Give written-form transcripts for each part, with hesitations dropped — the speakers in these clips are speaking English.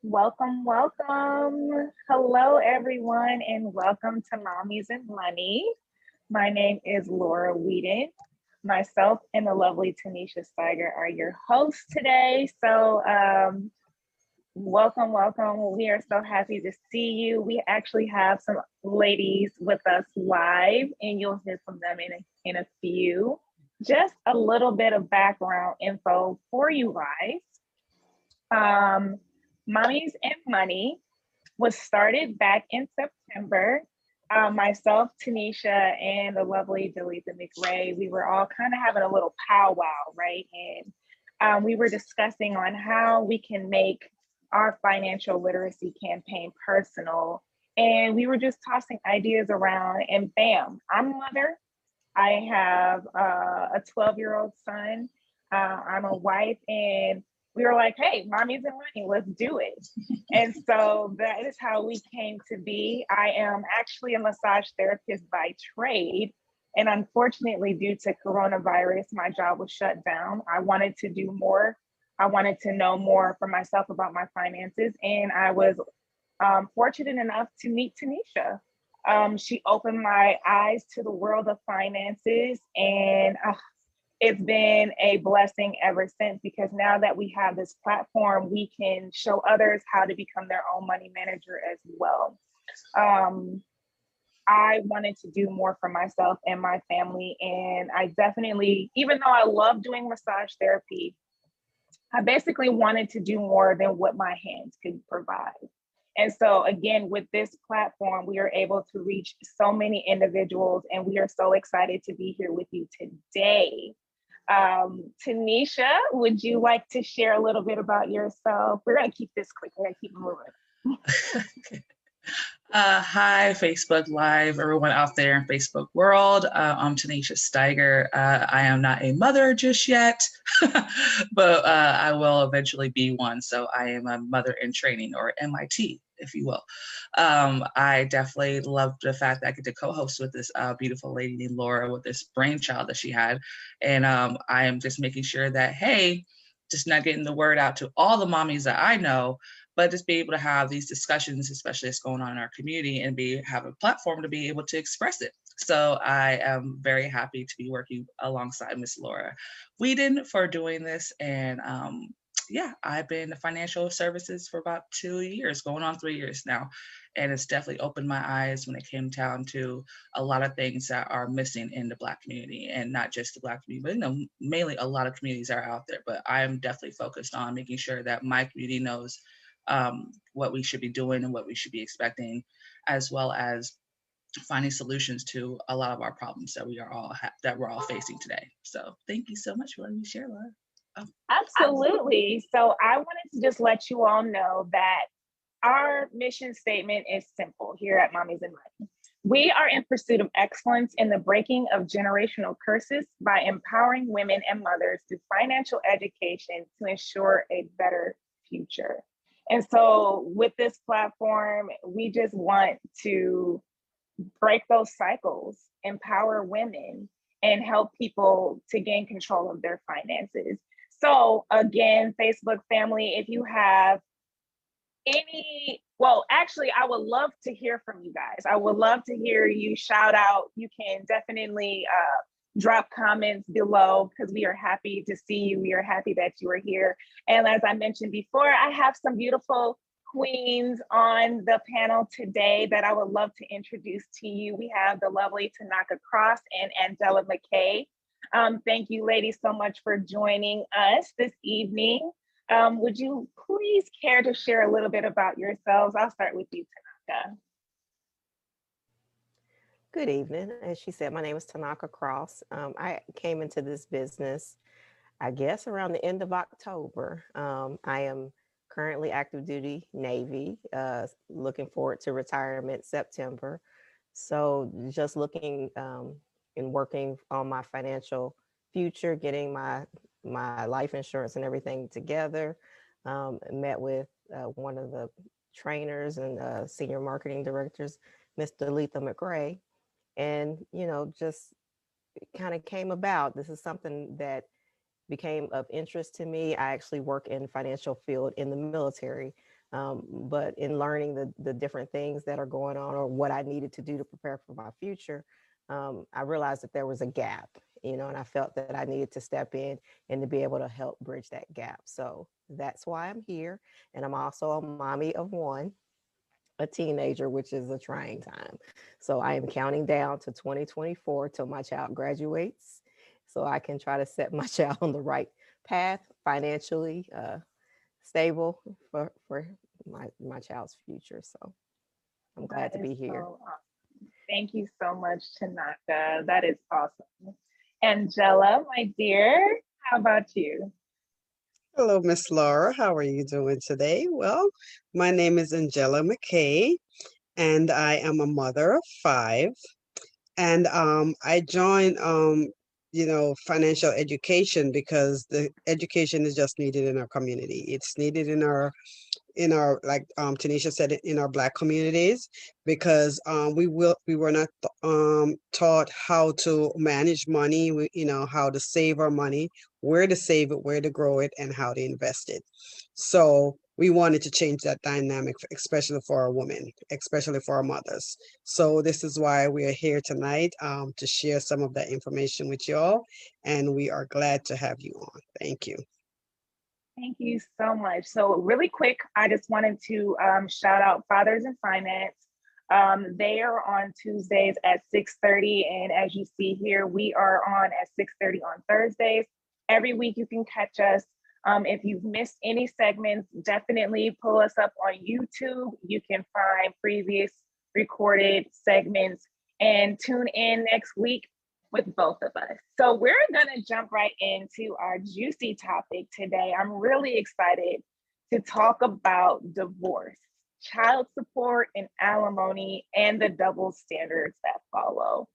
Welcome, welcome. Hello, everyone, and welcome to Mommies and Money. My name is Laura Whedon. Myself and the lovely Tanisha Steiger are your hosts today. So, welcome, welcome. We are so happy to see you. We actually have some ladies with us live, and you'll hear from them in a few. Just a little bit of background info for you guys. Mommies and Money was started back in September. Myself, Tanisha, and the lovely Delita McRae, we were all kind of having a little powwow, right? And we were discussing on how we can make our financial literacy campaign personal. And we were just tossing ideas around, and bam, I'm a mother. I have a 12-year-old son. I'm a wife, and we were like, hey, Mommies and Money, let's do it. And so that is how we came to be. I am actually a massage therapist by trade. And unfortunately, due to coronavirus, my job was shut down. I wanted to do more. I wanted to know more for myself about my finances. And I was fortunate enough to meet Tanisha. She opened my eyes to the world of finances, and it's been a blessing ever since, because now that we have this platform, we can show others how to become their own money manager as well. I wanted to do more for myself and my family, and I definitely, even though I love doing massage therapy, I basically wanted to do more than what my hands could provide. And so again, with this platform, we are able to reach so many individuals, and we are so excited to be here with you today. Tanisha, would you like to share a little bit about yourself? We're going to keep this quick. We're going to keep moving. Hi, Facebook Live, everyone out there in Facebook world. I'm Tanisha Steiger. I am not a mother just yet, but I will eventually be one. So I am a mother in training, or MIT, if you will. I definitely love the fact that I get to co-host with this beautiful lady named Laura with this brainchild that she had. And I am just making sure that, hey, just not getting the word out to all the mommies that I know, but just be able to have these discussions, especially as going on in our community, and have a platform to be able to express it. So I am very happy to be working alongside Miss Laura Whedon for doing this. And yeah, I've been in financial services for about 2 years, going on 3 years now. And it's definitely opened my eyes when it came down to a lot of things that are missing in the Black community, and not just the Black community, but mainly a lot of communities are out there. But I am definitely focused on making sure that my community knows what we should be doing and what we should be expecting, as well as finding solutions to a lot of our problems that we're all facing today. So thank you so much for letting me share, Laura. Absolutely. So I wanted to just let you all know that our mission statement is simple here at Mommies and Money. We are in pursuit of excellence in the breaking of generational curses by empowering women and mothers through financial education to ensure a better future. And so with this platform, we just want to break those cycles, empower women, and help people to gain control of their finances. So again, Facebook family, if you have actually, I would love to hear from you guys. I would love to hear you shout out. You can definitely drop comments below, because we are happy to see you. We are happy that you are here. And as I mentioned before, I have some beautiful queens on the panel today that I would love to introduce to you. We have the lovely Tanaka Cross and Angela McKay. Thank you, ladies, so much for joining us this evening. Would you please care to share a little bit about yourselves? I'll start with you, Tanaka. Good evening. As she said, my name is Tanaka Cross. I came into this business, I guess, around the end of October. I am currently active duty Navy, looking forward to retirement September. So just looking and working on my financial future, getting my life insurance and everything together. Met with one of the trainers and senior marketing directors, Miss Delita McRae. And, just kind of came about. This is something that became of interest to me. I actually work in financial field in the military, but in learning the different things that are going on or what I needed to do to prepare for my future, I realized that there was a gap, and I felt that I needed to step in and to be able to help bridge that gap. So that's why I'm here. And I'm also a mommy of one, a teenager, which is a trying time. So I am counting down to 2024 till my child graduates, so I can try to set my child on the right path, financially stable for my child's future. So I'm glad to be here. So awesome. Thank you so much, Tanaka. That is awesome. Angela, my dear, how about you? Hello, Miss Laura. How are you doing today? Well, my name is Angela McKay, and I am a mother of five. And I joined, financial education because the education is just needed in our community. It's needed in our like Tanisha said, in our Black communities, because we were not taught how to manage money, how to save our money, where to save it, where to grow it, and how to invest it. So we wanted to change that dynamic, especially for our women, especially for our mothers. So this is why we are here tonight, to share some of that information with you all, and we are glad to have you on. Thank you. Thank you so much. So really quick, I just wanted to shout out Fathers and Finance. They are on Tuesdays at 6:30. And as you see here, we are on at 6:30 on Thursdays. Every week you can catch us. If you've missed any segments, definitely pull us up on YouTube. You can find previous recorded segments and tune in next week with both of us. So we're gonna jump right into our juicy topic today. I'm really excited to talk about divorce, child support and alimony, and the double standards that follow.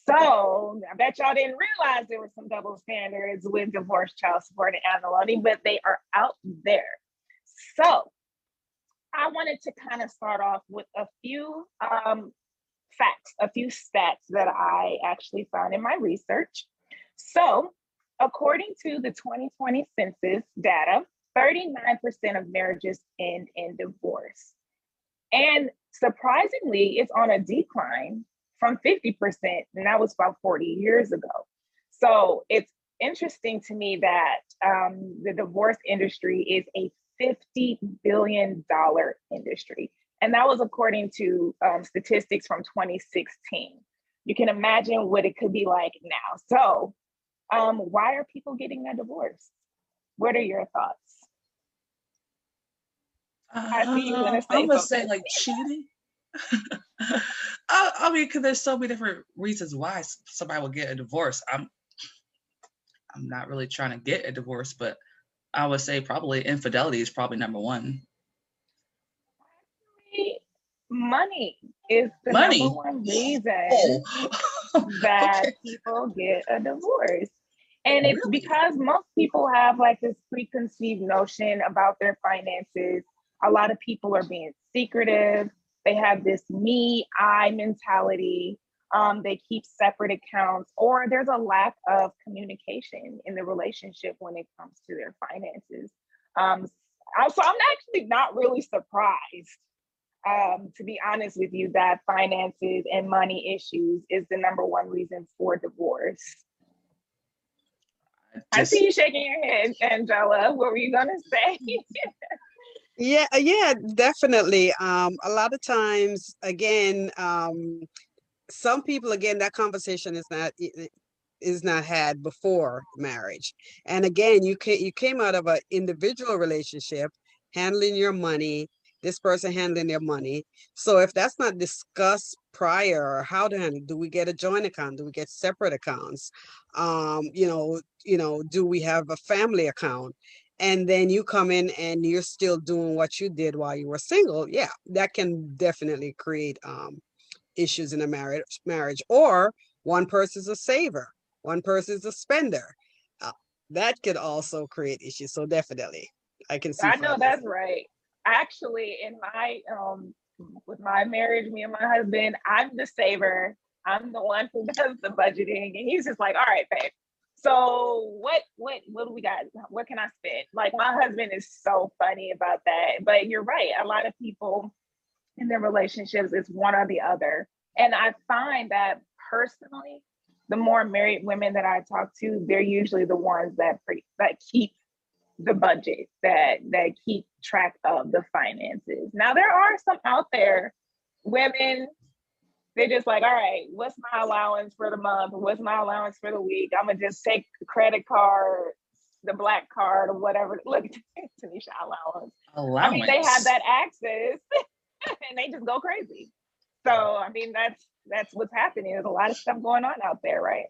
So I bet y'all didn't realize there were some double standards with divorce, child support, and alimony, but they are out there. So I wanted to kind of start off with a few facts, a few stats that I actually found in my research. So, according to the 2020 census data, 39% of marriages end in divorce. And surprisingly, it's on a decline from 50%, and that was about 40 years ago. So, it's interesting to me that the divorce industry is a $50 billion industry. And that was according to statistics from 2016. You can imagine what it could be like now. So why are people getting a divorce? What are your thoughts? I see you gonna say I'm gonna something. say like cheating. I mean, because there's so many different reasons why somebody will get a divorce. I'm not really trying to get a divorce, but I would say probably infidelity is probably number one. Money is the Money. number one reason Oh. that Okay. people get a divorce. And it's Really? because most people have like this preconceived notion about their finances. A lot of people are being secretive. They have this me, I mentality. They keep separate accounts, or there's a lack of communication in the relationship when it comes to their finances. So I'm actually not really surprised, to be honest with you, that finances and money issues is the number one reason for divorce. I see you shaking your head, Angela. What were you gonna say? Yeah, definitely. A lot of times, again, some people, again, that conversation is not had before marriage. And again, you came out of an individual relationship, handling your money, this person handling their money. So if that's not discussed prior, or how to handle, do we get a joint account? Do we get separate accounts? Do we have a family account? And then you come in and you're still doing what you did while you were single. Yeah, that can definitely create issues in a marriage. Or one person's a saver, one person's a spender. That could also create issues. So definitely, I can see I know fathers. that's right. Actually, in my with my marriage, me and my husband, I'm the saver. I'm the one who does the budgeting, and he's just like, "All right, babe." So what do we got? What can I spend? Like, my husband is so funny about that. But you're right. A lot of people in their relationships, it's one or the other. And I find that personally, the more married women that I talk to, they're usually the ones that keep the budget, that keep track of the finances. Now, there are some out there, women, they're just like, all right, what's my allowance for the month? What's my allowance for the week? I'm gonna just take the credit card, the black card, or whatever. Look, Tanisha, allowance. I mean, they have that access and they just go crazy. So, I mean, that's what's happening. There's a lot of stuff going on out there, right?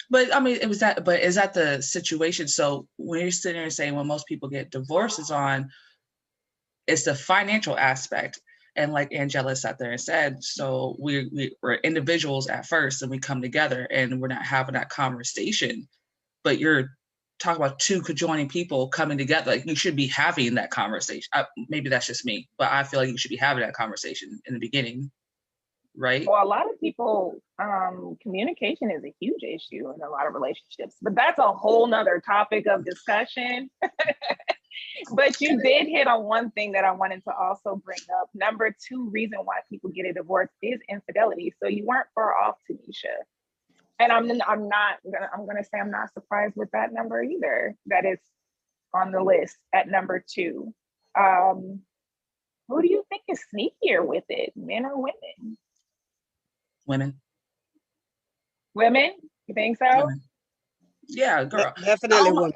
But I mean, is that the situation? So when you're sitting there saying, when most people get divorces on, it's the financial aspect. And like Angela sat there and said, so we're individuals at first, and we come together and we're not having that conversation. But you're talking about two conjoining people coming together. Like, you should be having that conversation. Maybe that's just me, but I feel like you should be having that conversation in the beginning, right? Well, a lot of people, communication is a huge issue in a lot of relationships, but that's a whole nother topic of discussion. But you did hit on one thing that I wanted to also bring up. Number 2 reason why people get a divorce is infidelity. So you weren't far off, Tanisha. And I'm gonna say I'm not surprised with that number either. That is on the list at number 2. Who do you think is sneakier with it, men or women? Women? You think so? Women. Yeah, girl. Definitely women.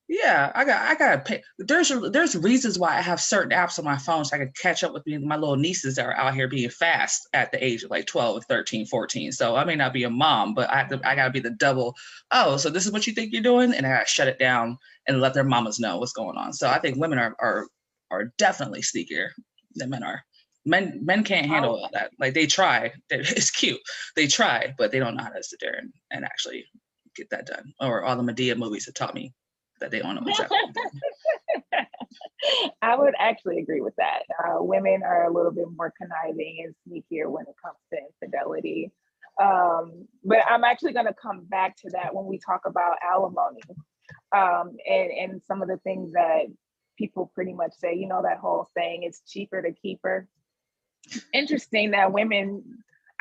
Yeah, I got pay. There's reasons why I have certain apps on my phone so I can catch up with my little nieces that are out here being fast at the age of like 12, 13, 14. So I may not be a mom, but I gotta be the double. Oh, so this is what you think you're doing, and I gotta shut it down and let their mamas know what's going on. So I think women are definitely sneakier than men are. Men can't handle all that. Like, they try. It's cute. They try, but they don't know how to sit there and actually get that done. Or all the Medea movies have taught me that they don't know exactly. I would actually agree with that. Women are a little bit more conniving and sneakier when it comes to infidelity. But I'm actually going to come back to that when we talk about alimony, and some of the things that people pretty much say, you know, that whole saying, it's cheaper to keep her. Interesting that women,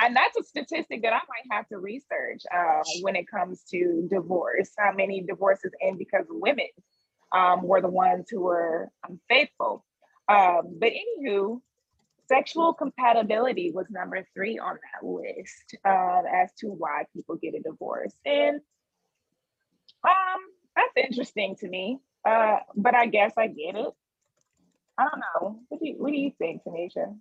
and that's a statistic that I might have to research when it comes to divorce. How many divorces end because women were the ones who were unfaithful. But anywho, sexual compatibility was number 3 on that list as to why people get a divorce. And that's interesting to me. But I guess I get it. I don't know. What do you think, Tanisha?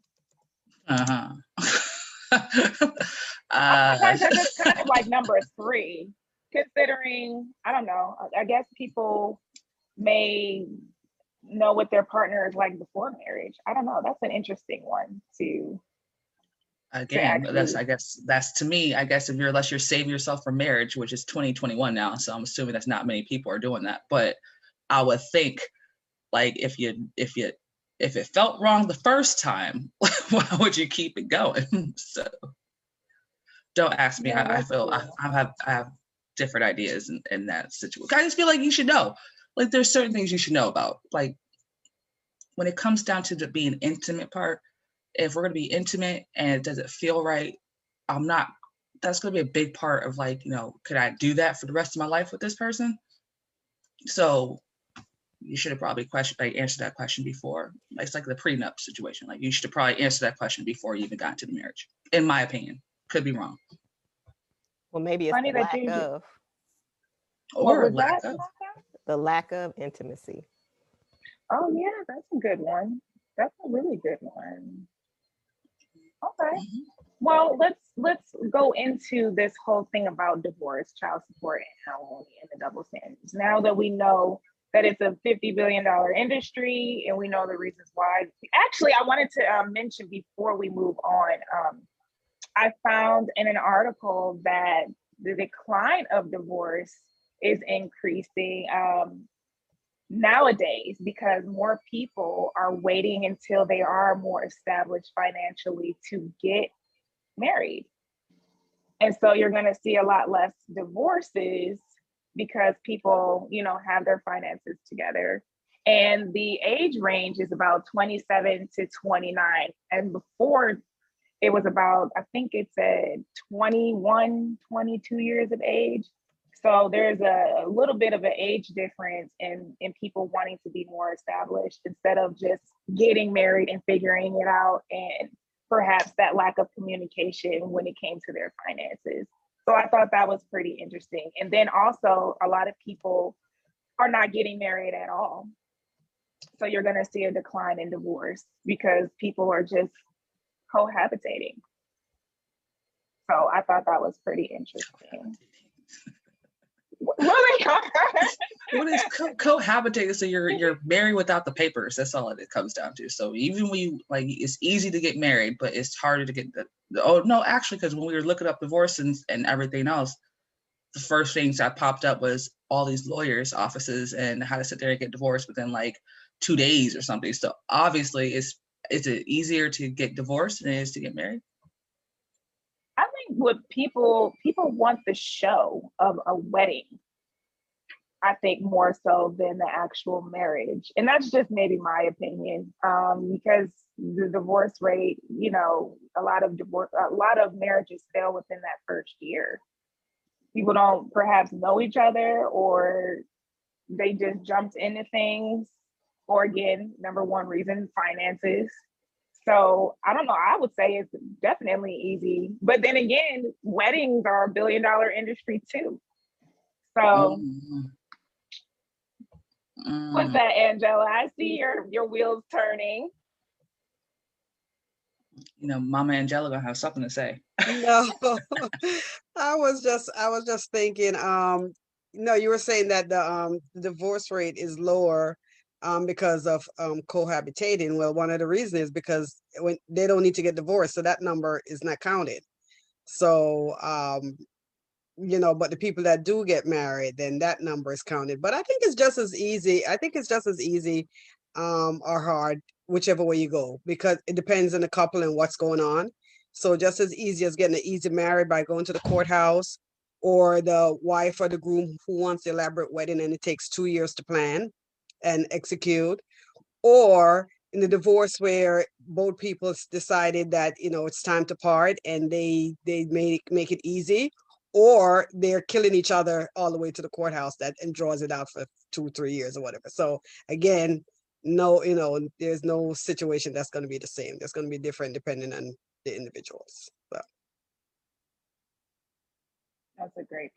That's kind of like number 3, considering, I don't know, I guess people may know what their partner is like before marriage. I don't know. That's an interesting one to again. I guess that's to me. I guess unless you're saving yourself for marriage, which is 2021 now, so I'm assuming that's not many people are doing that. But I would think, like, if it felt wrong the first time, why would you keep it going? So don't ask me. Yeah, I have different ideas in that situation. I just feel like you should know. Like, there's certain things you should know about. Like, when it comes down to the being intimate part, if we're gonna be intimate and does it feel right, that's gonna be a big part of, like, you know, could I do that for the rest of my life with this person? So you should have probably answered that question before. It's like the prenup situation. Like, you should have probably answered that question before you even got into the marriage, in my opinion. Could be wrong. Well, maybe it's the lack of intimacy. Oh yeah, that's a good one. That's a really good one. Okay. Mm-hmm. Well, let's go into this whole thing about divorce, child support, and alimony, and the double standards. Now that we know that it's a $50 billion industry, and we know the reasons why. Actually, I wanted to mention before we move on, I found in an article that the decline of divorce is increasing nowadays because more people are waiting until they are more established financially to get married. And so you're going to see a lot less divorces because people, you know, have their finances together. And the age range is about 27 to 29. And before it was about, I think it said 21, 22 years of age. So there's a little bit of an age difference in people wanting to be more established instead of just getting married and figuring it out, and perhaps that lack of communication when it came to their finances. So I thought that was pretty interesting. And then also a lot of people are not getting married at all. So you're going to see a decline in divorce because people are just cohabitating. So I thought that was pretty interesting. What is cohabitating? So you're married without the papers. That's all it comes down to. So even when you like, it's easy to get married, but it's harder to get oh no, actually, because when we were looking up divorce and everything else, the first things that popped up was all these lawyers' offices and how to sit there and get divorced within like 2 days or something. So obviously, is it easier to get divorced than it is to get married? I think what people want the show of a wedding, I think more so than the actual marriage. And that's just maybe my opinion, because the divorce rate, you know, a lot of marriages fail within that first year. People don't perhaps know each other, or they just jumped into things, or again, number one reason, finances. So I don't know. I would say it's definitely easy. But then again, weddings are a $1 billion industry too. So what's that, Angela? I see your wheels turning. You know, Mama Angela gonna have something to say. No, I was just thinking, no, you were saying that the divorce rate is lower because of cohabitating. Well, one of the reasons is because when they don't need to get divorced, so that number is not counted. So you know, but the people that do get married, then that number is counted. But I think it's just as easy. I think it's just as easy or hard, whichever way you go, because it depends on the couple and what's going on. So just as easy as getting an easy married by going to the courthouse, or the wife or the groom who wants the elaborate wedding and it takes 2 years to plan and execute, or in the divorce where both people decided that, you know, it's time to part and they make it easy, or they're killing each other all the way to the courthouse that and draws it out for 2 3 years or whatever. So again, no, you know, there's no situation that's going to be the same. There's going to be different depending on the individuals. So That's a great.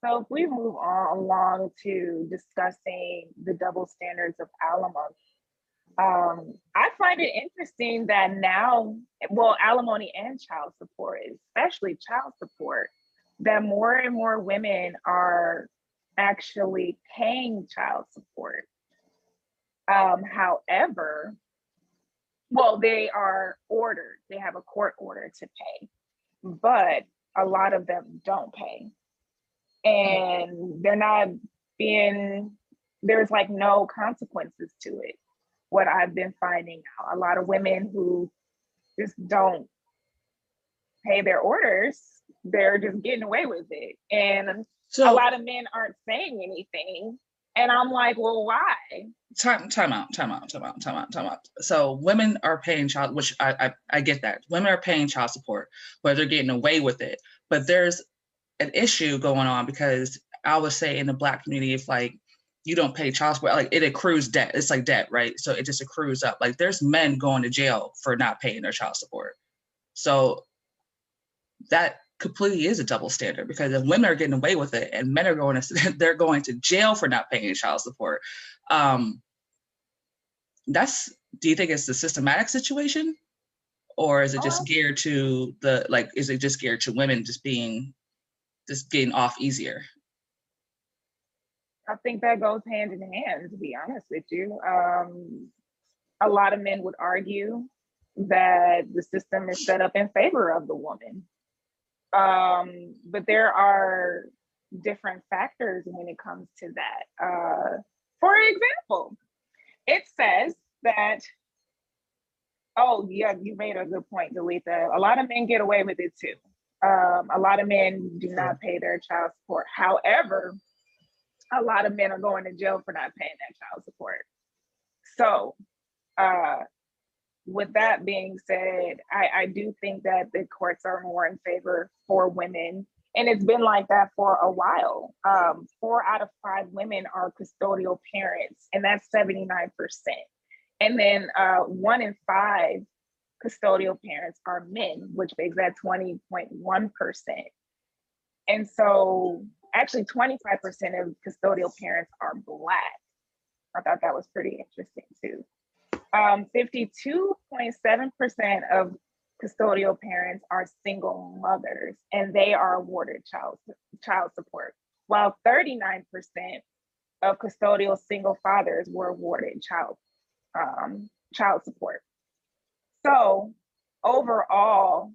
So if we move on along to discussing the double standards of alimony, I find it interesting that now, well, alimony and child support, especially child support, that more and more women are actually paying child support. However, well, they are ordered, they have a court order to pay, but a lot of them don't pay. And they're not being, there's like no consequences to it. What I've been finding out, a lot of women who just don't pay their orders, they're just getting away with it. And a lot of men aren't saying anything. And I'm like, well, why? Time out. So women are paying child, which I get that. Women are paying child support, but they're getting away with it. But there's an issue going on, because I would say in the Black community, if like you don't pay child support, like it accrues debt. It's like debt, right? So it just accrues up. Like there's men going to jail for not paying their child support. So that completely is a double standard, because if women are getting away with it and men are they're going to jail for not paying child support. Do you think it's the systematic situation, or is it just geared to is it just geared to women just getting off easier? I think that goes hand in hand, to be honest with you. A lot of men would argue that the system is set up in favor of the woman. But there are different factors when it comes to that. For example, it says that, oh yeah, you made a good point, Delita. A lot of men get away with it too. A lot of men do not pay their child support. However, a lot of men are going to jail for not paying that child support. So, with that being said, I do think that the courts are more in favor for women. And it's been like that for a while. 4 out of 5 women are custodial parents, and that's 79%. And then 1 in 5 custodial parents are men, which makes that 20.1%. And so actually 25% of custodial parents are Black. I thought that was pretty interesting too. 52.7% of custodial parents are single mothers, and they are awarded child support, while 39% of custodial single fathers were awarded child support. So overall,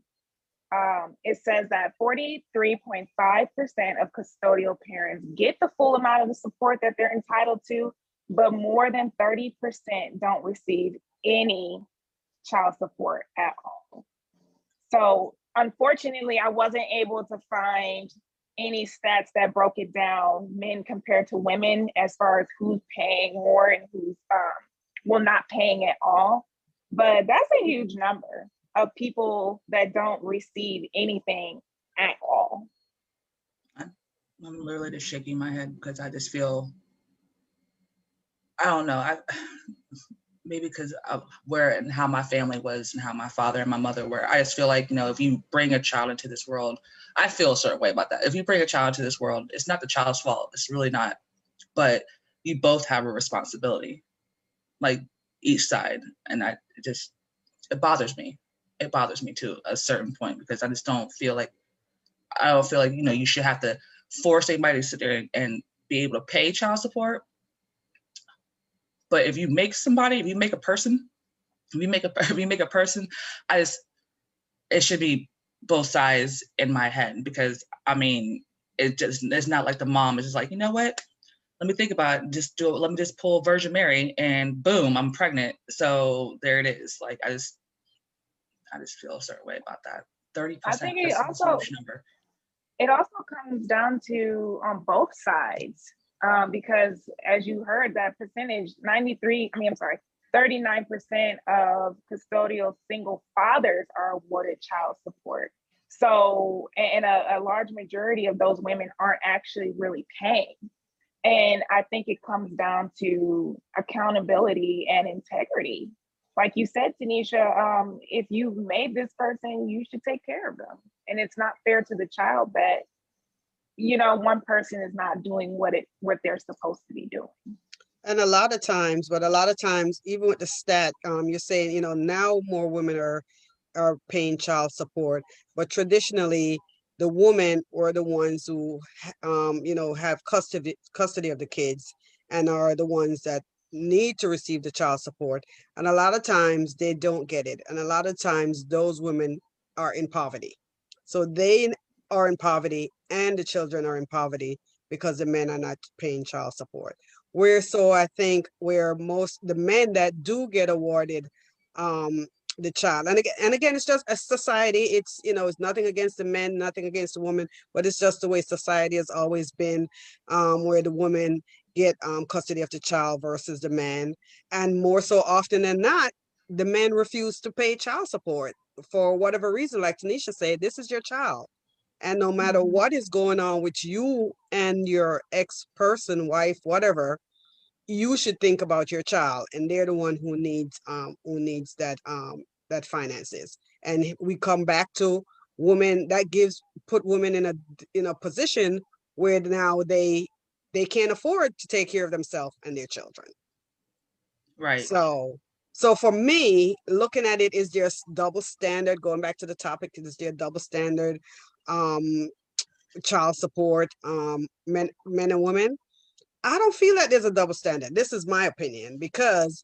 it says that 43.5% of custodial parents get the full amount of the support that they're entitled to, but more than 30% don't receive any child support at all. So unfortunately, I wasn't able to find any stats that broke it down, men compared to women, as far as who's paying more and who's not paying at all. But that's a huge number of people that don't receive anything at all. I'm literally just shaking my head because I just feel, I don't know, maybe because of where and how my family was and how my father and my mother were. I just feel like, if you bring a child into this world, I feel a certain way about that. If you bring a child into this world, it's not the child's fault. It's really not. But you both have a responsibility, like each side. And it bothers me. It bothers me to a certain point, because I don't feel like, you should have to force anybody to sit there and be able to pay child support. But if you make a person, it should be both sides in my head, because it's not like the mom is just like, you know what? Let me think about it, just do it. Let me just pull Virgin Mary and boom, I'm pregnant. So there it is. Like, I just feel a certain way about that. 30%. I think it also comes down to on both sides. Because as you heard, that percentage, 39% of custodial single fathers are awarded child support. So, and a large majority of those women aren't actually really paying. And I think it comes down to accountability and integrity. Like you said, Tanisha, if you made this person, you should take care of them. And it's not fair to the child that, one person is not doing what they're supposed to be doing. And a lot of times, even with the stat, you're saying, now more women are paying child support, but traditionally the women were the ones who, have custody of the kids and are the ones that need to receive the child support. And a lot of times they don't get it. And a lot of times those women are in poverty. So they are in poverty and the children are in poverty because the men are not paying child support. I think where most the men that do get awarded the child, and again it's just a society, it's it's nothing against the men, nothing against the woman, but it's just the way society has always been, where the woman get custody of the child versus the man. And more so often than not, the men refuse to pay child support for whatever reason. Like Tanisha said, this is your child, and no matter what is going on with you and your ex-person, wife, whatever, you should think about your child, and they're the one who needs that finances. And we come back to women that put women in a position where now they can't afford to take care of themselves and their children. Right. So for me, looking at it, is there double standard? Going back to the topic, is there double standard child support, men and women? I don't feel like there's a double standard. This is my opinion, because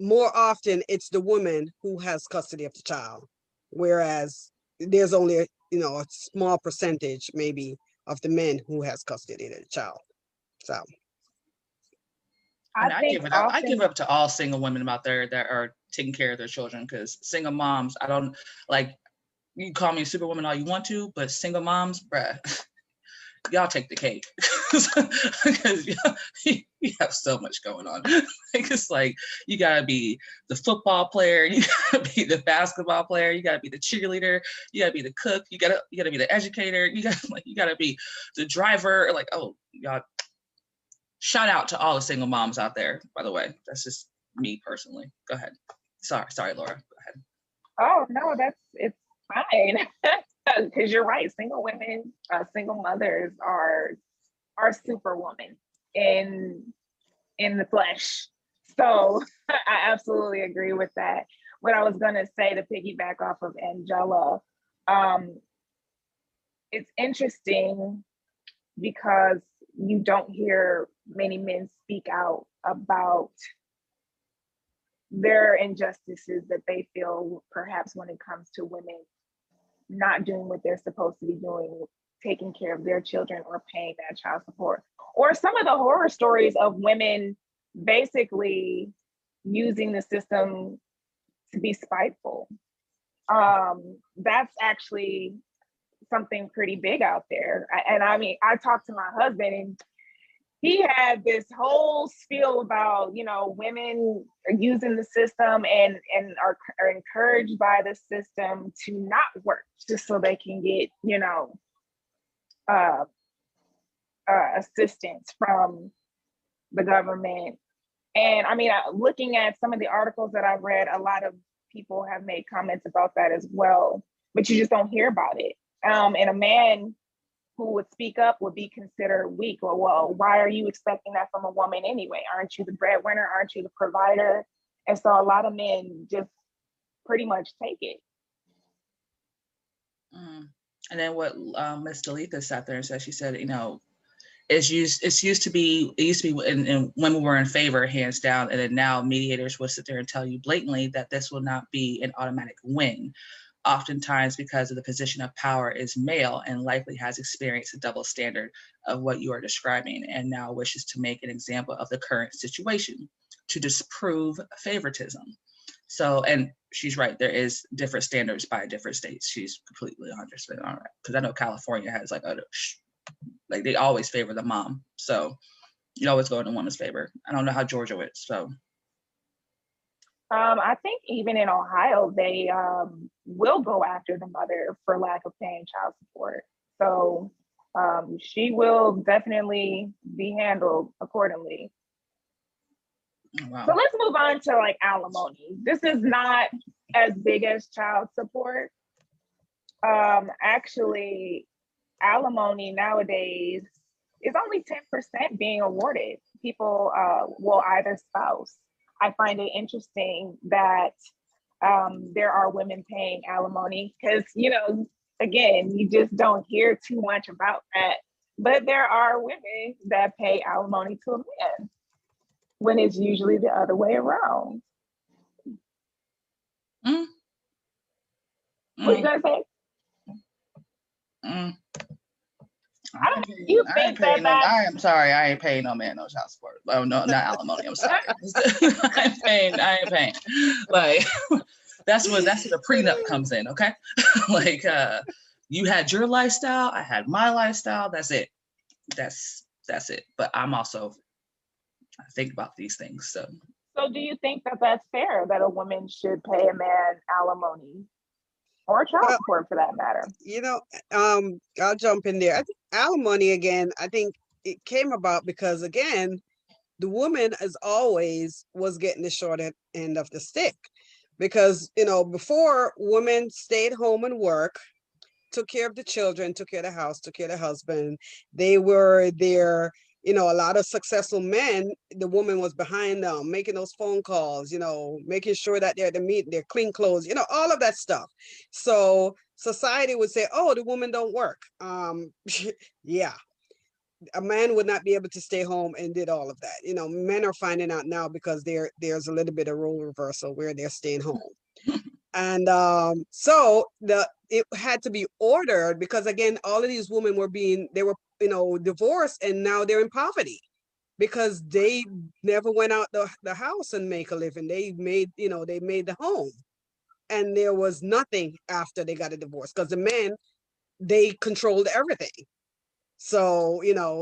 more often it's the woman who has custody of the child, whereas there's only a small percentage maybe of the men who has custody of the child. So I give it up to all single women out there that are taking care of their children, because single moms, I don't like, You call me a superwoman all you want to, but single moms, bruh, y'all take the cake. Because you have so much going on. Like, it's like, you gotta be the football player, you gotta be the basketball player, you gotta be the cheerleader, you gotta be the cook, you gotta be the educator, you gotta be the driver. Like, oh, y'all, shout out to all the single moms out there, by the way. That's just me personally. Go ahead. Sorry, Laura. Go ahead. Oh no, it's fine. Because you're right, single women, single mothers are superwoman in the flesh. So I absolutely agree with that. What I was gonna say to piggyback off of Angela, it's interesting because you don't hear many men speak out about their injustices that they feel perhaps when it comes to women not doing what they're supposed to be doing, taking care of their children or paying that child support. Or some of the horror stories of women basically using the system to be spiteful. That's actually something pretty big out there. And I mean, I talked to my husband and he had this whole spiel about, women are using the system and are encouraged by the system to not work just so they can get, assistance from the government. And I mean, looking at some of the articles that I've read, a lot of people have made comments about that as well, but you just don't hear about it. And a man who would speak up would be considered weak. Or, well, why are you expecting that from a woman anyway? Aren't you the breadwinner? Aren't you the provider? And so a lot of men just pretty much take it. And then what Miss Dalitha sat there and said, she said, it used to be and women were in favor, hands down, and then now mediators will sit there and tell you blatantly that this will not be an automatic win. Oftentimes, because of the position of power is male and likely has experienced a double standard of what you are describing, and now wishes to make an example of the current situation to disprove favoritism. So, and she's right, there is different standards by different states. She's completely 100% all right. Because I know California has like they always favor the mom. So you always go in the woman's favor. I don't know how Georgia is, so. I think even in Ohio, they will go after the mother for lack of paying child support. So she will definitely be handled accordingly. Wow. So let's move on to like alimony. This is not as big as child support. Actually, alimony nowadays is only 10% being awarded. People will either spouse. I find it interesting that there are women paying alimony because, again, you just don't hear too much about that. But there are women that pay alimony to a man when it's usually the other way around. What are you going to say? I am sorry, I ain't paying no man no child support. Oh no, not alimony. I'm sorry. I ain't paying. Like that's where the prenup comes in. Okay, like you had your lifestyle, I had my lifestyle. That's it. That's it. But I think about these things. So do you think that that's fair that a woman should pay a man alimony? Or child support for that matter. I'll jump in there. I think alimony, again, I think it came about because, again, the woman, as always, was getting the short end of the stick. Because, before, women stayed home and work, took care of the children, took care of the house, took care of the husband. They were there. A lot of successful men, the woman was behind them, making those phone calls, making sure that they're at the meet, they're clean clothes, all of that stuff. So society would say, oh, the woman don't work. Yeah. A man would not be able to stay home and did all of that. Men are finding out now because there's a little bit of role reversal where they're staying home. And so it had to be ordered because, again, all of these women were divorced, and now they're in poverty because they never went out the house and make a living. They made the home. and there was nothing after they got a divorce because the men, they controlled everything. So,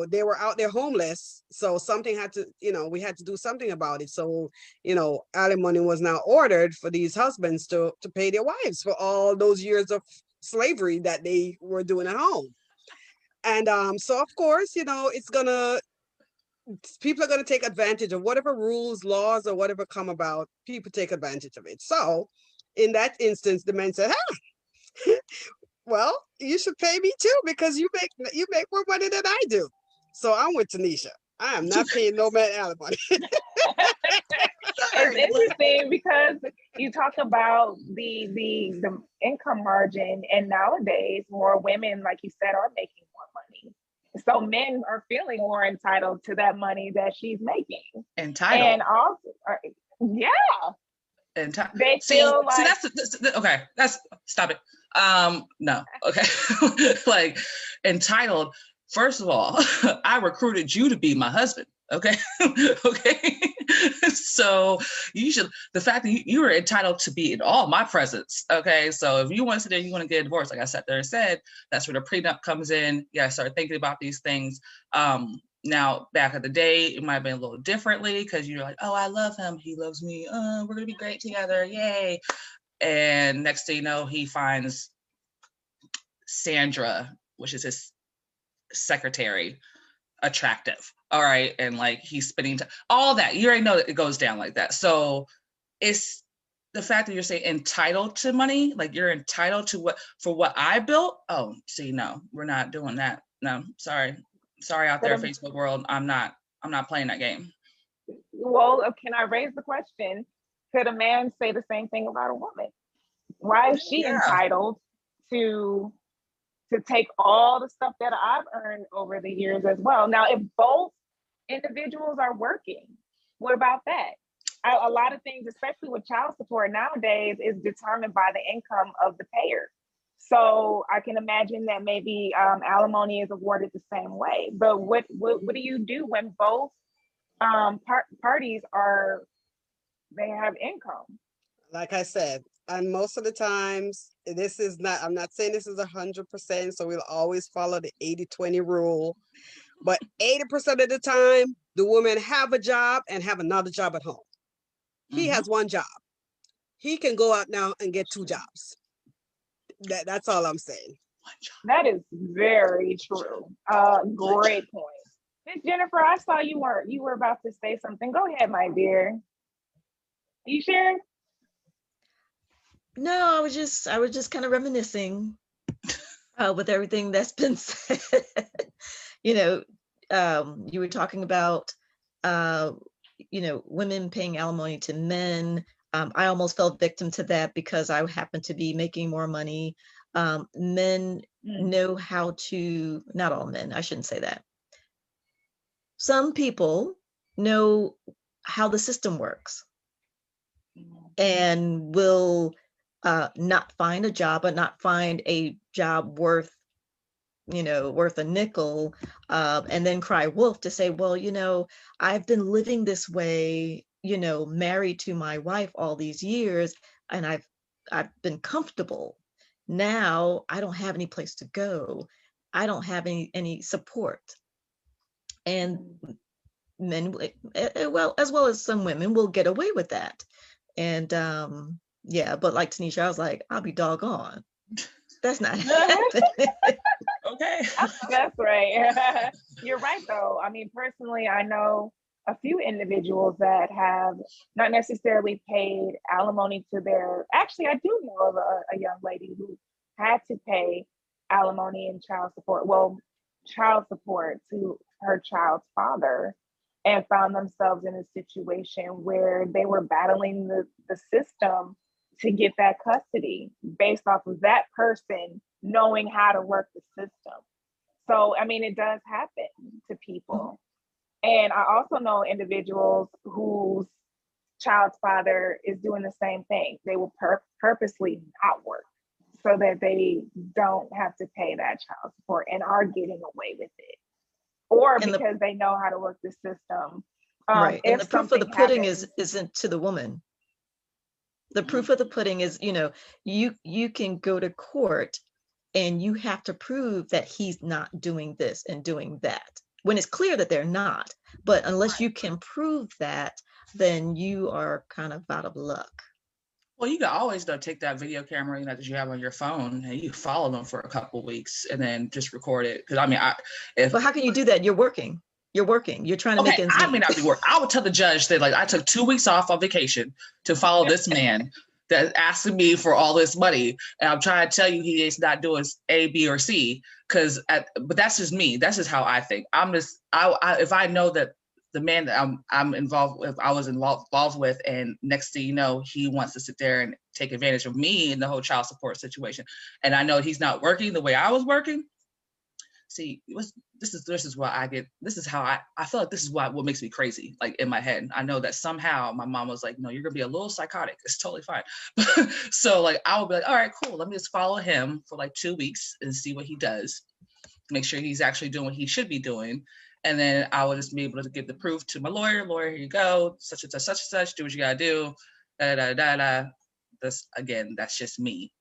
they were out there homeless. So something had to, we had to do something about it. So, alimony was now ordered for these husbands to pay their wives for all those years of slavery that they were doing at home. And so of course, people are gonna take advantage of whatever rules, laws, or whatever come about. People take advantage of it. So in that instance, the men said, well, you should pay me too because you make more money than I do. So I'm with Tanisha. I am not paying no man alimony. It's interesting because you talk about the income margin, and nowadays more women, like you said, are making more money. So men are feeling more entitled to that money that she's making. Entitled. And also, yeah. They feel like. Okay. That's stop it. No. Okay. Like entitled. First of all, I recruited you to be my husband. Okay. Okay. So the fact that you were entitled to be in all my presence. Okay. So if you want to sit there, you want to get a divorce, like I sat there and said, that's where the prenup comes in. Yeah. I started thinking about these things. Now, back in the day, it might have been a little differently because you're like, oh, I love him. He loves me. We're going to be great together. Yay. And next thing you know, he finds Sandra, which is his secretary, attractive. All right. And like he's spending time, all that. You already know that it goes down like that. So it's the fact that you're saying entitled to money, like you're entitled to what I built. Oh, see, no, we're not doing that. No, sorry out there, Facebook world. I'm not playing that game. Well, can I raise the question? Could a man say the same thing about a woman? Why is she entitled to take all the stuff that I've earned over the years as well? Now, if both individuals are working, what about that? A lot of things, especially with child support nowadays, is determined by the income of the payer. So I can imagine that maybe alimony is awarded the same way. But what do you do when both parties they have income? Like I said, and most of the times, I'm not saying this is 100%, so we'll always follow the 80-20 rule. But 80% of the time, the women have a job and have another job at home. He has one job. He can go out now and get 2 jobs. That's all I'm saying. That is very true. Great point. Miss Jennifer, I saw you were about to say something. Go ahead, my dear. You sure? No, I was just kind of reminiscing with everything that's been said. You were talking about women paying alimony to men. I almost fell victim to that because I happen to be making more money. Men know how to, not all men, I shouldn't say that. Some people know how the system works and will not find a job, but not find a job worth a nickel, and then cry wolf to say, well, I've been living this way, married to my wife all these years, and I've been comfortable. Now I don't have any place to go. I don't have any support. And men, well, as well as some women, will get away with that. And but like Tanisha, I was like, I'll be doggone. That's not happening. Okay. That's right. You're right, though. I mean, personally, I know a few individuals that have not necessarily paid alimony to actually, I do know of a young lady who had to pay alimony and child support to her child's father, and found themselves in a situation where they were battling the system to get that custody based off of that person knowing how to work the system. So, I mean, it does happen to people. And I also know individuals whose child's father is doing the same thing. They will purposely not work so that they don't have to pay that child support and are getting away with it. Or because they know how to work the system. Right. And the proof of the pudding isn't to the woman. The proof of the pudding is, you can go to court and you have to prove that he's not doing this and doing that when it's clear that they're not. But unless you can prove that, then you are kind of out of luck. Well, you can always take that video camera that you have on your phone and you follow them for a couple of weeks and then just record it. Because I mean, but how can you do that? You're working. You're trying to make ends meet. I may not be working. I would tell the judge that I took 2 weeks off on vacation to follow this man that's asking me for all this money, and I'm trying to tell you he is not doing A, B, or C. But that's just me. That's just how I think. If I know that the man that I'm involved with, I was involved with, and next thing you know, he wants to sit there and take advantage of me in the whole child support situation, and I know he's not working the way I was working. See, this is what I get. This is how I feel like this is what makes me crazy, in my head. I know that somehow my mom was like, no, you're gonna be a little psychotic. It's totally fine. So I would be like, all right, cool. Let me just follow him for 2 weeks and see what he does. Make sure he's actually doing what he should be doing. And then I would just be able to give the proof to my lawyer. Lawyer, here you go. Such and such, such and such. Do what you gotta do. That's just me.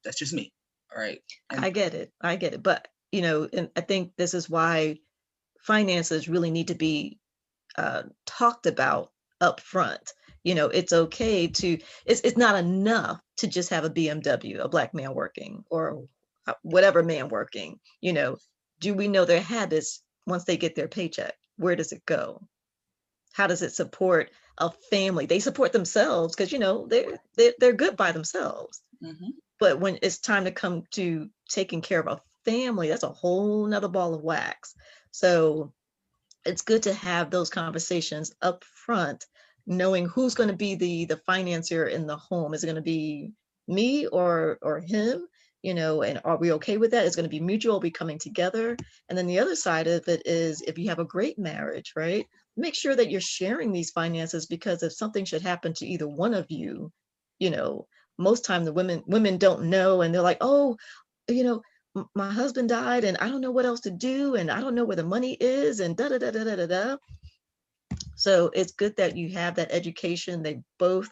That's just me. All right. And I get it. But and I think this is why finances really need to be talked about up front. It's okay it's not enough to just have a BMW, a black man working, or whatever man working. Do we know their habits once they get their paycheck? Where does it go? How does it support a family? They support themselves because they're good by themselves. mm-hmm. But when it's time to come to taking care of a family, that's a whole nother ball of wax. So it's good to have those conversations up front, knowing who's going to be the financier in the home. Is it going to be me or him? And are we okay with that? It's going to be mutual. Are we coming together? And then the other side of it is, if you have a great marriage, right, make sure that you're sharing these finances, because if something should happen to either one of you, most time the women don't know, and they're like, oh, my husband died and I don't know what else to do, and I don't know where the money is, and da da da da da da da. So it's good that you have that education. They both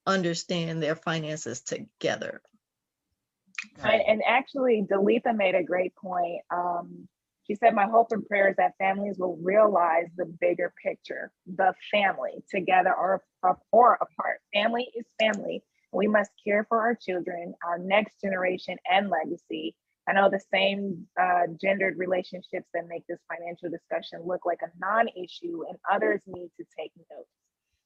understand their finances together. And actually, Delitha made a great point. She said, my hope and prayer is that families will realize the bigger picture, the family, together or apart. Family is family. We must care for our children, our next generation, and legacy. I know the same gendered relationships that make this financial discussion look like a non-issue, and others need to take note.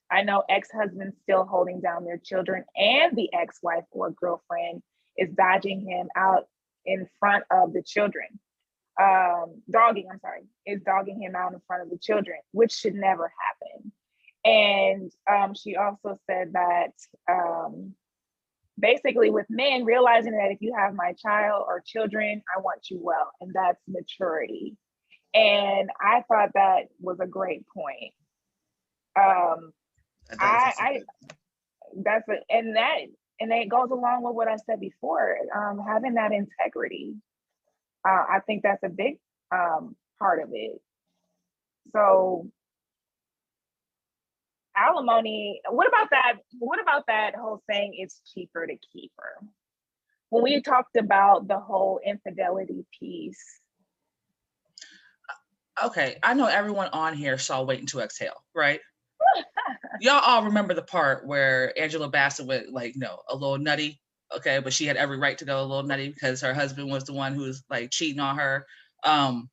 I know ex-husbands still holding down their children, and the ex-wife or girlfriend is dodging him out in front of the children. Is dogging him out in front of the children, which should never happen. And she also said that basically with men, realizing that if you have my child or children, I want you well, and that's maturity. And I thought that was a great point. And it goes along with what I said before, having that integrity. I think that's a big part of it. So alimony, what about that whole saying, it's cheaper to keep her? When we talked about the whole infidelity piece. Okay, I know everyone on here saw Waiting to Exhale, right? Y'all all remember the part where Angela Bassett went a little nutty, okay, but she had every right to go a little nutty because her husband was the one who was cheating on her. And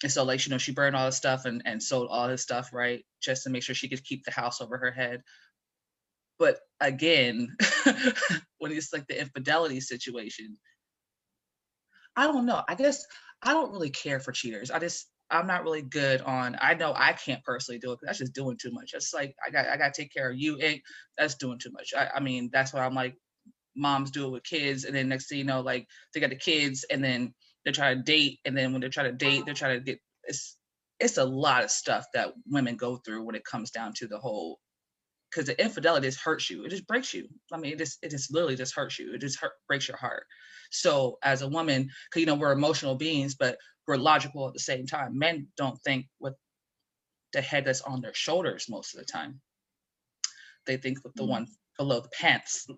so she burned all this stuff and sold all this stuff, right, just to make sure she could keep the house over her head. But again, when it's the infidelity situation, I don't know. I guess I don't really care for cheaters. I'm not really good on, I know I can't personally do it because that's just doing too much. It's I got to take care of you. That's doing too much. I mean, that's what I'm moms do it with kids. And then next thing you know, they got the kids and then they're trying to date. And then when they're trying to date, they're trying to get, it's a lot of stuff that women go through when it comes down to the whole, because the infidelity just hurts you. It just breaks you. I mean, it just literally just hurts you. It just breaks your heart. So as a woman, because we're emotional beings, but we're logical at the same time. Men don't think with the head that's on their shoulders most of the time. they think with the one below the pants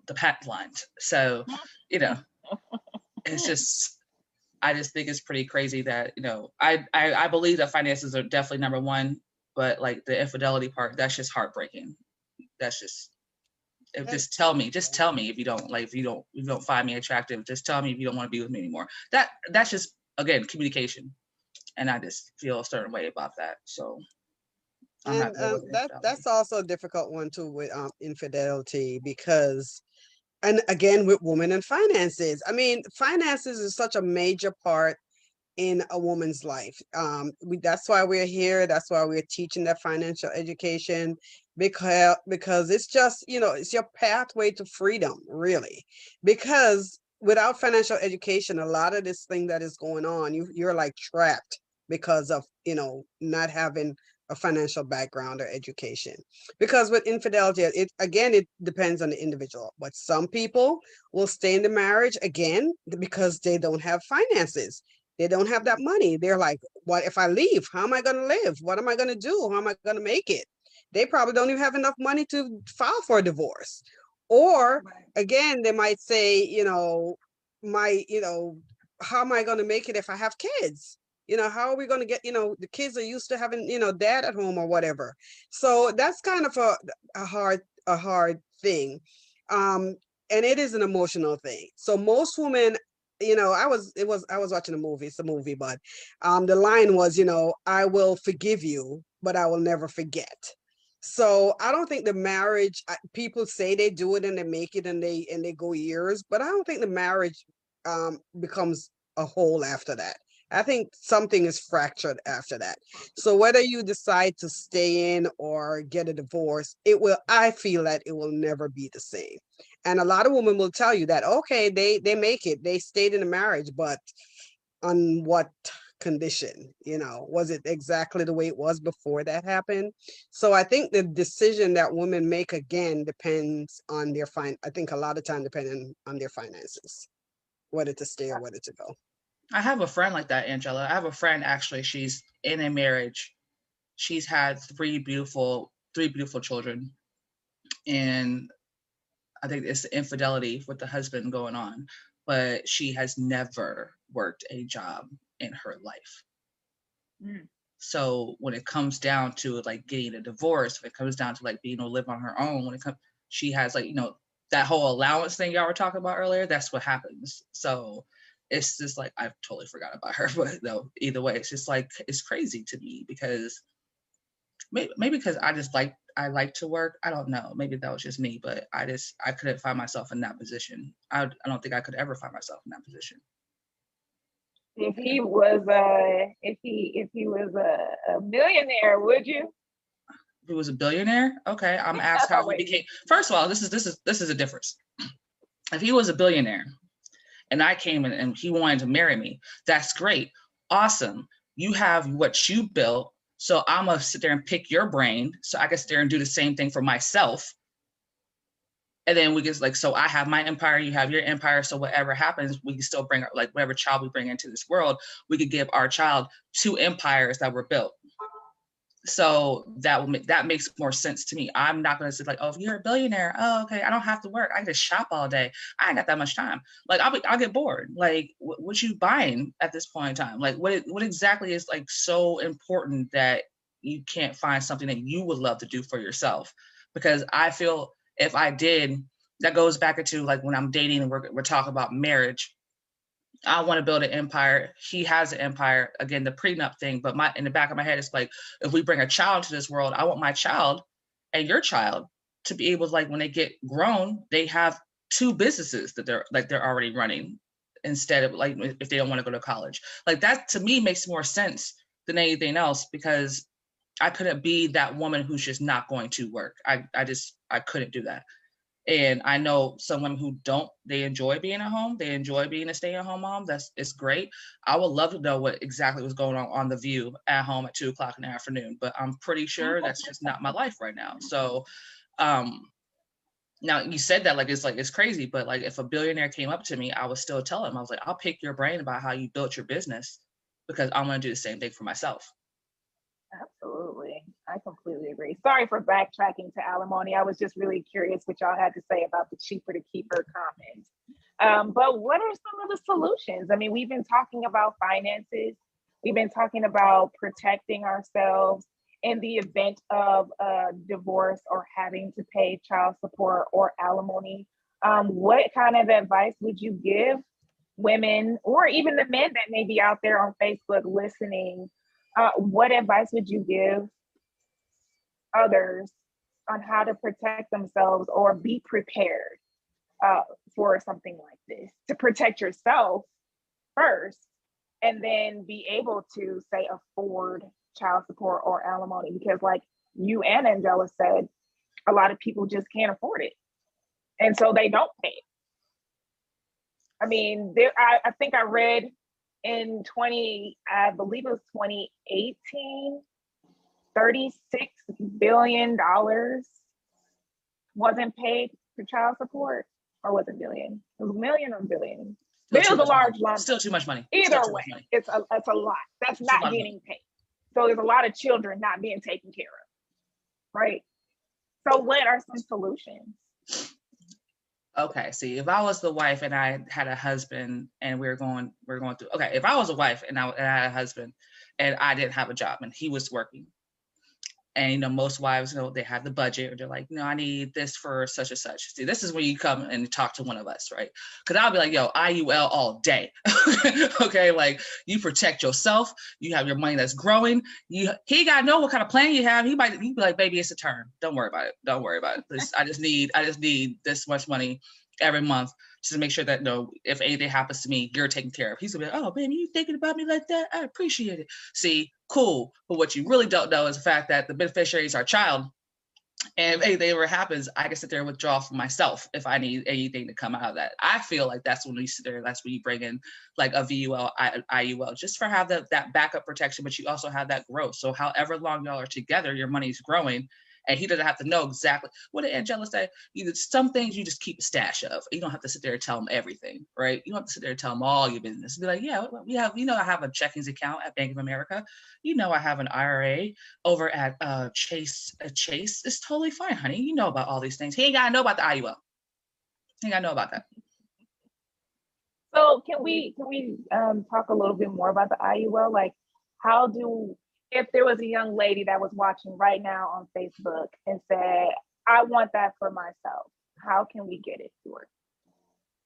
lines. So, you know, it's just, I just think it's pretty crazy that, you know, I believe that finances are definitely number one, but like the infidelity part, that's just heartbreaking. That's just, just tell me if you don't like, if you don't find me attractive, just tell me if you don't want to be with me anymore. That's just, again, communication. And I just feel a certain way about that. So I'm And not good with that's also a difficult one too with infidelity, because, and again with women and finances. I mean, finances is such a major part in a woman's life. That's why we're here. That's why we're teaching that financial education, because it's just, you know, it's your pathway to freedom, really. Because without financial education, a lot of this thing that is going on, you're like trapped because of, you know, not having a financial background or education. Because with infidelity, it depends on the individual. But some people will stay in the marriage again because they don't have finances. They don't have that money. They're like, what if I leave? How am I going to live? What am I going to do? How am I going to make it? They probably don't even have enough money to file for a divorce. Or again, they might say, you know, how am I going to make it if I have kids? You know, how are we going to get, you know, the kids are used to having, you know, dad at home or whatever. So that's kind of a hard thing. And it is an emotional thing. So most women, you know, I was watching a movie. It's a movie, but the line was, you know, I will forgive you, but I will never forget. So I don't think the marriage, people say they do it and they make it and they go years, but I don't think the marriage becomes a whole after that. I think something is fractured after that. So whether you decide to stay in or get a divorce, I feel that it will never be the same. And a lot of women will tell you that, okay, they make it, they stayed in a marriage, but on what condition? You know, was it exactly the way it was before that happened? So I think the decision that women make again depends on their I think a lot of time depending on their finances, whether to stay or whether to go. I have a friend like that, Angela. I have a friend, actually, she's in a marriage. She's had three beautiful children. And I think it's the infidelity with the husband going on, but she has never worked a job in her life. So when it comes down to like getting a divorce, when it comes down to like being able to live on her own, she has, like, you know, that whole allowance thing y'all were talking about earlier, that's what happens. So it's just like, I totally forgot about her, but no, either way, it's just like, it's crazy to me because maybe because I like to work. I don't know. Maybe that was just me, but I couldn't find myself in that position. I don't think I could ever find myself in that position. If he was a millionaire, would you? If he was a billionaire, okay. I'm asked how he became. First of all, this is a difference. If he was a billionaire and I came in and he wanted to marry me, that's great. Awesome. You have what you built. So I'm going to sit there and pick your brain so I can sit there and do the same thing for myself. And then we just like, so I have my empire, you have your empire. So whatever happens, we can still bring, like, whatever child we bring into this world, we could give our child two empires that were built. So that makes more sense to me. I'm not going to say like, oh, if you're a billionaire, oh, okay, I don't have to work. I can just shop all day. I ain't got that much time. Like, I'll get bored. Like, what you buying at this point in time? Like, what exactly is like so important that you can't find something that you would love to do for yourself? Because I feel if I did, that goes back into like when I'm dating and we're talking about marriage. I want to build an empire. He has an empire. Again, the prenup thing. But in the back of my head, it's like, if we bring a child to this world, I want my child and your child to be able to, like, when they get grown, they have two businesses that they're already running, instead of like if they don't want to go to college. Like, that to me makes more sense than anything else, because I couldn't be that woman who's just not going to work. I couldn't do that. And I know some women who don't, they enjoy being at home. They enjoy being a stay-at-home mom. It's great. I would love to know what exactly was going on The View at home at 2:00 in the afternoon, but I'm pretty sure that's just not my life right now. So now you said that like it's crazy, but like if a billionaire came up to me, I would still tell him, I was like, I'll pick your brain about how you built your business, because I'm going to do the same thing for myself. Absolutely. I completely agree. Sorry for backtracking to alimony. I was just really curious what y'all had to say about the cheaper to keeper comment. But what are some of the solutions? I mean, we've been talking about finances. We've been talking about protecting ourselves in the event of a divorce or having to pay child support or alimony. What kind of advice would you give women or even the men that may be out there on Facebook listening? What advice would you give others on how to protect themselves or be prepared for something like this, to protect yourself first and then be able to say afford child support or alimony? Because like you and Angela said, a lot of people just can't afford it, and so they don't pay it. I mean, I think I read in I believe it was 2018, $36 billion wasn't paid for child support, or was it billion? It was a million or billion. It was a large lump. Still too much money. Either way, it's a lot. That's not getting paid. So there's a lot of children not being taken care of, right? So what are some solutions? Okay, see, if I was the wife and I had a husband and we're going through, okay, if I was a wife and I had a husband and I didn't have a job and he was working, and most wives they have the budget, or they're like, I need this for such and such. See, this is where you come and talk to one of us, right? Because I'll be like, yo, IUL all day. Okay, like you protect yourself, you have your money that's growing. He gotta know what kind of plan you have. He be like, baby, it's a term. Don't worry about it. I just need this much money every month just to make sure that if anything happens to me, you're taken care of. He's gonna be like, oh, baby, you thinking about me like that? I appreciate it. See, cool. But what you really don't know is the fact that the beneficiary is our child. And if anything ever happens, I can sit there and withdraw for myself if I need anything to come out of that. I feel like that's when you sit there, that's when you bring in like a VUL, IUL, just for have that backup protection, but you also have that growth. So however long y'all are together, your money's growing. And he doesn't have to know exactly what did Angela say. Some things you just keep a stash of. You don't have to sit there and tell them everything, right? You don't have to sit there and tell them all your business. Be like, yeah, we have. I have a checkings account at Bank of America. I have an IRA over at Chase. Chase is totally fine, honey. You know about all these things. He ain't gotta know about the IUL. He ain't gotta know about that. So can we talk a little bit more about the IUL? Like, if there was a young lady that was watching right now on Facebook and said, I want that for myself, how can we get it to her?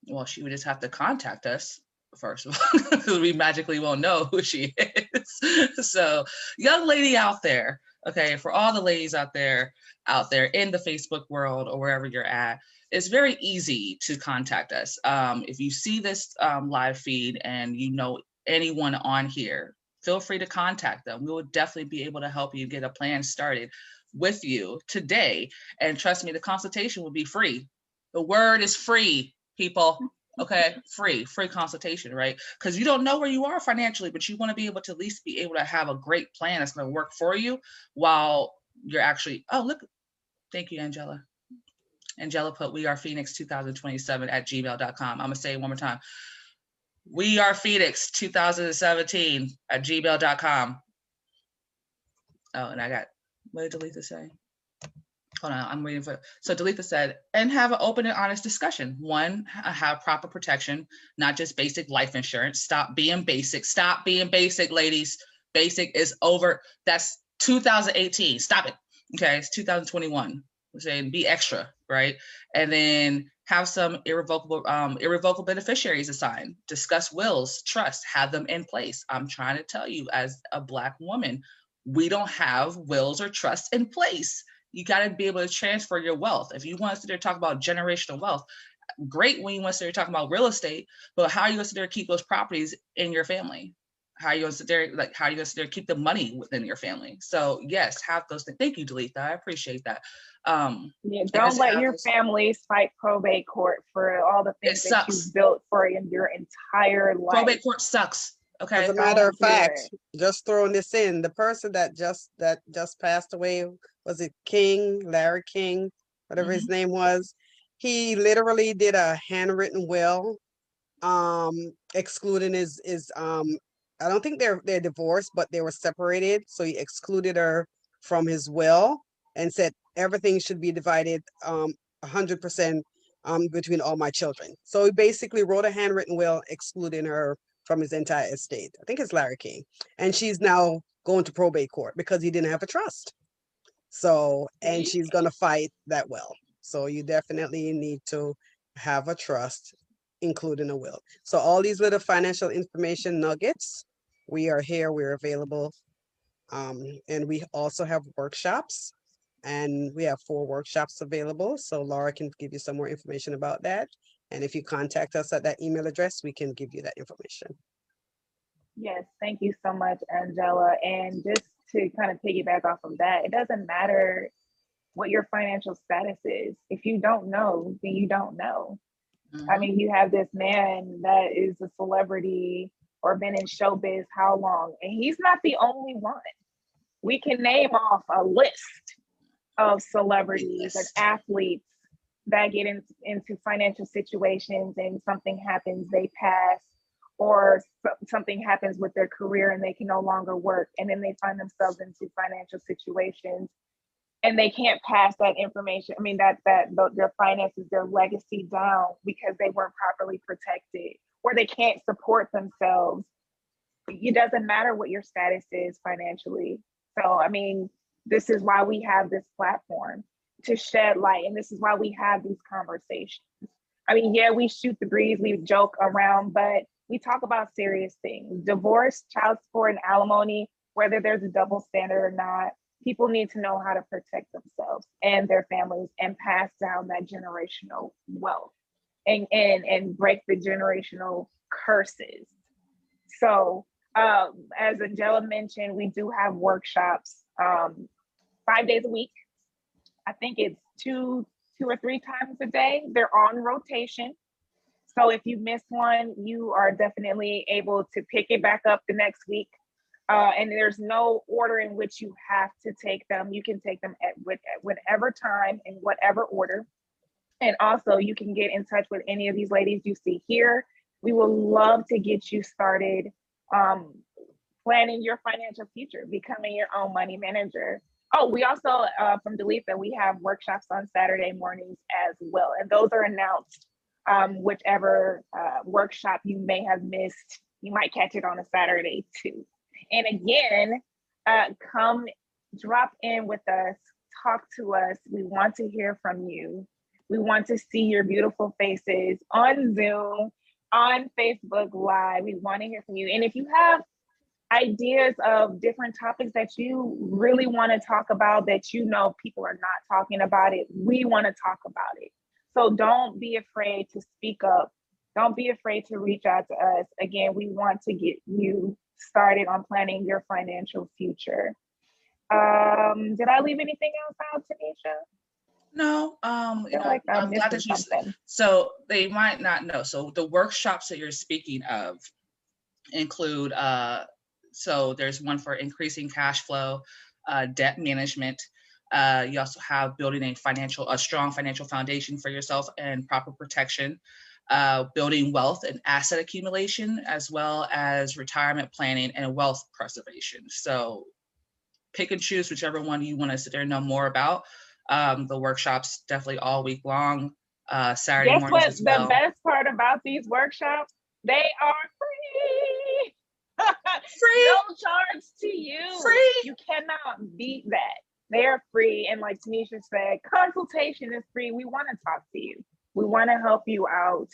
Well, she would just have to contact us, first of all, because we magically won't know who she is. So, young lady out there, okay, for all the ladies out there in the Facebook world or wherever you're at, it's very easy to contact us. If you see this live feed and anyone on here, feel free to contact them. We will definitely be able to help you get a plan started with you today. And trust me, the consultation will be free. The word is free, people. Okay, free consultation, right? Because you don't know where you are financially, but you want to be able to at least be able to have a great plan that's going to work for you while you're actually, thank you, Angela. Angela put We Are Phoenix 2027 at gmail.com. I'm going to say it one more time. We Are Phoenix 2017 at gmail.com. Oh, and what did Dalitha say? Hold on, I'm waiting for. So Dalitha said, and have an open and honest discussion. One, have proper protection, not just basic life insurance. Stop being basic. Stop being basic, ladies. Basic is over. That's 2018. Stop it. Okay, it's 2021. We're saying be extra, right? And then have some irrevocable beneficiaries assigned. Discuss wills, trust, have them in place. I'm trying to tell you, as a Black woman, we don't have wills or trusts in place. You got to be able to transfer your wealth. If you want us to talk about generational wealth, great when you want us to talk about real estate, but how are you going to sit there and keep those properties in your family? How are you going to sit there, keep the money within your family? So yes, have those things. Thank you, Dalitha. I appreciate that. Don't let your family fight probate court for all the things that you built for in your entire life. Probate court sucks. Okay. As a matter of fact, just throwing this in, the person that just passed away, was it Larry King, whatever his name was? He literally did a handwritten will, excluding his I don't think they're divorced, but they were separated. So he excluded her from his will and said everything should be divided 100% between all my children. So he basically wrote a handwritten will excluding her from his entire estate. I think it's Larry King. And she's now going to probate court because he didn't have a trust. So, and she's going to fight that will. So you definitely need to have a trust, including a will. So all these little financial information nuggets, we are here, we're available. And we also have workshops, and we have 4 workshops available. So Laura can give you some more information about that. And if you contact us at that email address, we can give you that information. Yes, thank you so much, Angela. And just to kind of piggyback off of that, it doesn't matter what your financial status is. If you don't know, then you don't know. I mean, you have this man that is a celebrity or been in showbiz how long, and he's not the only one. We can name off a list of celebrities and athletes that get into financial situations and something happens, they pass, or something happens with their career and they can no longer work. And then they find themselves into financial situations and they can't pass that information. I mean, their finances, their legacy down because they weren't properly protected, or they can't support themselves. It doesn't matter what your status is financially. So, I mean, this is why we have this platform to shed light. And this is why we have these conversations. I mean, yeah, we shoot the breeze, we joke around, but we talk about serious things. Divorce, child support, and alimony, whether there's a double standard or not, people need to know how to protect themselves and their families and pass down that generational wealth and break the generational curses. So as Angela mentioned, we do have workshops 5 days a week. I think it's two or 3 times a day. They're on rotation. So if you miss one, you are definitely able to pick it back up the next week. And there's no order in which you have to take them. You can take them at whatever time in whatever order. And also you can get in touch with any of these ladies you see here. We would love to get you started planning your financial future, becoming your own money manager. Oh, we also, from Dalitha, we have workshops on Saturday mornings as well. And those are announced, whichever workshop you may have missed, you might catch it on a Saturday too. And again, come drop in with us, talk to us. We want to hear from you. We want to see your beautiful faces on Zoom, on Facebook Live. We want to hear from you. And if you have ideas of different topics that you really want to talk about that you know people are not talking about it, we want to talk about it. So don't be afraid to speak up. Don't be afraid to reach out to us. Again, we want to get you started on planning your financial future. Did I leave anything else out, Tanisha? No, you know, like I'm glad that you. So they might not know. So the workshops that you're speaking of include. So there's one for increasing cash flow, debt management. You also have building a strong financial foundation for yourself and proper protection, building wealth and asset accumulation, as well as retirement planning and wealth preservation. So pick and choose whichever one you want to sit there and know more about. The workshops definitely all week long, Saturday mornings as well. The best part about these workshops, they are free. Free. No charge to you. Free. You cannot beat that. They're free. And like Tanisha said, consultation is free. We want to talk to you. We want to help you out.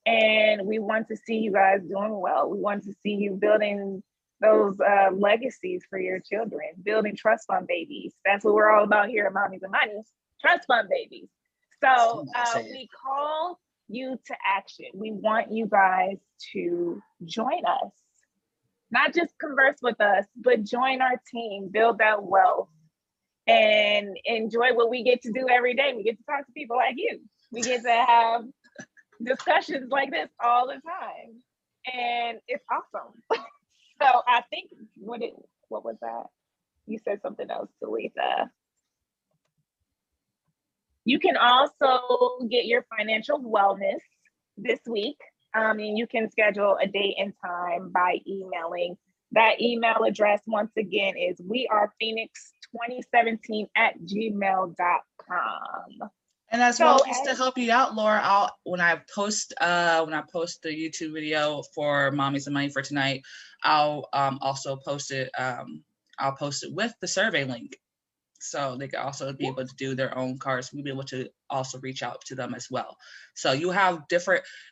And we want to see you guys doing well. We want to see you building those legacies for your children, building trust fund babies. That's what we're all about here at Mommies&Money, trust fund babies. So we call you to action. We want you guys to join us. Not just converse with us, but join our team, build that wealth, and enjoy what we get to do every day. We get to talk to people like you. We get to have discussions like this all the time. And it's awesome. So I think, what was that? You said something else, Talitha. You can also get your financial wellness this week. And you can schedule a date and time by emailing. That email address, once again, is wearephoenix 2017@gmail.com. And as So, well, just to help you out, Laura, when I post the YouTube video for Mommies and Money for tonight, I'll also post it. I'll post it with the survey link, so they can also be able to do their own cards. We'll be able to also reach out to them as well. So you have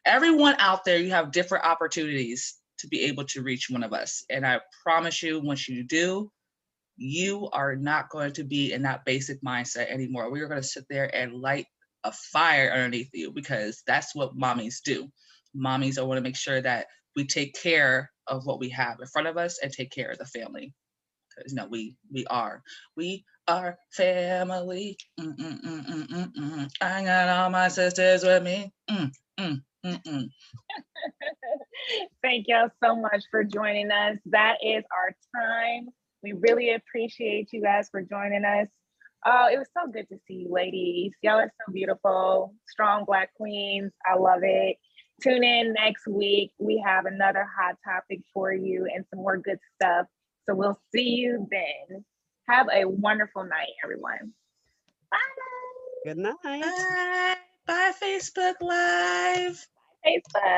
everyone out there, you have different opportunities to be able to reach one of us. And I promise you, once you do, you are not going to be in that basic mindset anymore. We are going to sit there and light a fire underneath you, because that's what mommies do. Mommies want to make sure that we take care of what we have in front of us and take care of the family. Because we are family. I got all my sisters with me. Thank y'all so much for joining us. That is our time. We really appreciate you guys for joining us. Oh, it was so good to see you, ladies. Y'all are so beautiful, strong Black queens. I love it. Tune in next week. We have another hot topic for you and some more good stuff. So we'll see you then. Have a wonderful night, everyone. Bye. Good night. Bye. Bye, Facebook Live. Facebook.